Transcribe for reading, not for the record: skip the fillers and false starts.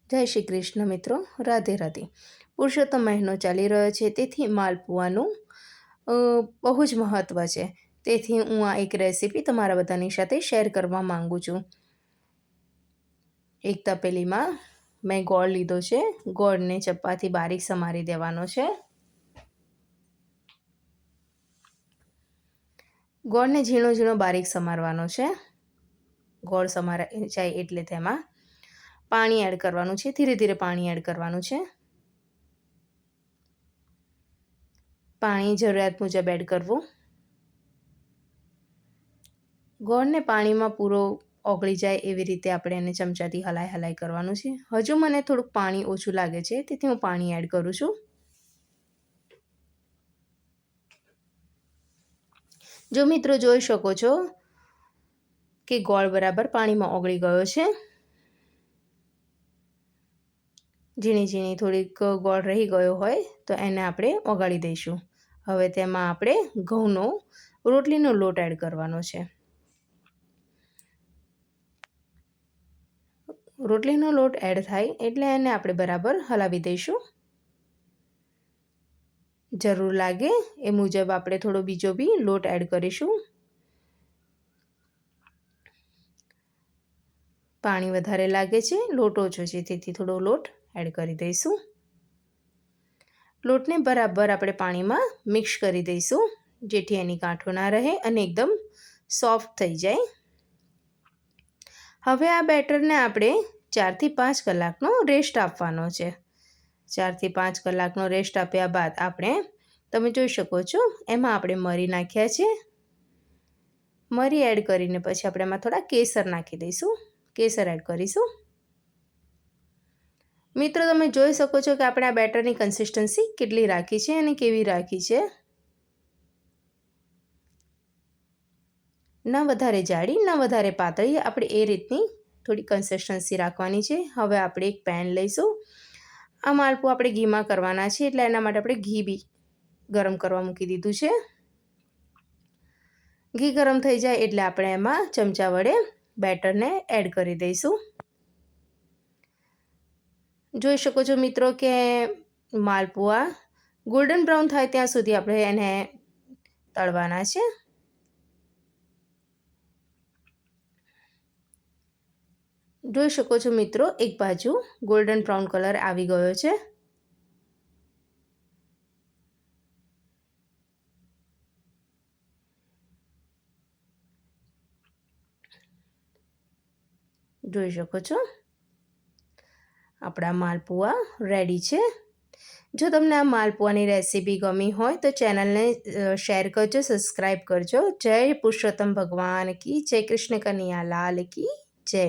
જય શ્રી કૃષ્ણ મિત્રો, રાધે રાધે। પુરુષોત્તમ મહિનો ચાલી રહ્યો છે, તેથી માલપુઆનું બહુ જ મહત્ત્વ છે। તેથી હું આ એક રેસીપી તમારા બધાની સાથે શેર કરવા માંગુ છું। એક તપેલીમાં મેં ગોળ લીધો છે। ગોળને ચપ્પાથી બારીક સમારી દેવાનો છે। ગોળને ઝીણો ઝીણો બારીક સમારવાનો છે। ગોળ સમારાઈ જાય એટલે તેમાં પાણી એડ કરવાનું છે। ધીરે ધીરે પાણી એડ કરવાનું છે। પાણી જરૂરિયાત મુજબ એડ કરવું। ગોળને પાણીમાં પૂરો ઓગળી જાય એવી રીતે આપણે એને ચમચાથી હલાઈ કરવાનું છે। હજુ મને થોડુંક પાણી ઓછું લાગે છે, તેથી હું પાણી એડ કરું છું। જો મિત્રો જોઈ શકો છો કે ગોળ બરાબર પાણીમાં ઓગળી ગયો છે। ઝીણી ઝીણી થોડીક ગોળ રહી ગયો હોય તો એને આપણે ઓગાળી દઈશું। હવે તેમાં આપણે ઘઉંનો રોટલીનો લોટ એડ કરવાનો છે। રોટલીનો લોટ એડ થાય એટલે એને આપણે બરાબર હલાવી દઈશું। જરૂર લાગે એ મુજબ આપણે થોડો બીજો બી લોટ એડ કરીશું। પાણી વધારે લાગે છે, લોટ ઓછો છે, તેથી થોડો લોટ એડ કરી દઈશું। લોટને બરાબર આપણે પાણીમાં મિક્સ કરી દઈશું, જેથી એની ગાંઠો ના રહે અને એકદમ સોફ્ટ થઈ જાય। હવે આ બેટરને આપણે 4 થી 5 કલાકનો રેસ્ટ આપવાનો છે। 4 થી 5 કલાકનો રેસ્ટ આપ્યા બાદ આપણે તમે જોઈ શકો છો એમાં આપણે મરી નાખ્યા છે। મરી એડ કરીને પછી આપણે એમાં થોડા કેસર નાખી દઈશું। કેસર એડ કરીશું। મિત્રો તમે જોઈ શકો છો કે આપણે આ બેટરની કન્સિસ્ટન્સી કેટલી રાખી છે અને કેવી રાખી છે। ન વધારે જાડી ન વધારે પાતળી, આપણે એ રીતની થોડી કન્સિસ્ટન્સી રાખવાની છે। હવે આપણે એક પેન લઈશું। આ માલપુઆ આપણે ઘીમાં કરવાના છે, એટલે એના માટે આપણે ઘી બી ગરમ કરવા મૂકી દીધું છે। ઘી ગરમ થઈ જાય એટલે આપણે એમાં ચમચા વડે બેટરને એડ કરી દઈશું। જોઈ શકો છો મિત્રો કે માલપુઆ ગોલ્ડન બ્રાઉન થાય ત્યાં સુધી આપણે એને તળવાના છે। જોઈ શકો છો મિત્રો એક બાજુ ગોલ્ડન બ્રાઉન કલર આવી ગયો છે। જોઈ શકો છો આપણા માલપુઆ રેડી છે। જો તમને આ માલપુઆની રેસીપી ગમી હોય તો ચેનલને શેર કરજો, સબસ્ક્રાઈબ કરજો। જય પુરુષોત્તમ ભગવાન કી જય, કૃષ્ણ કનૈયા લાલ કી જય।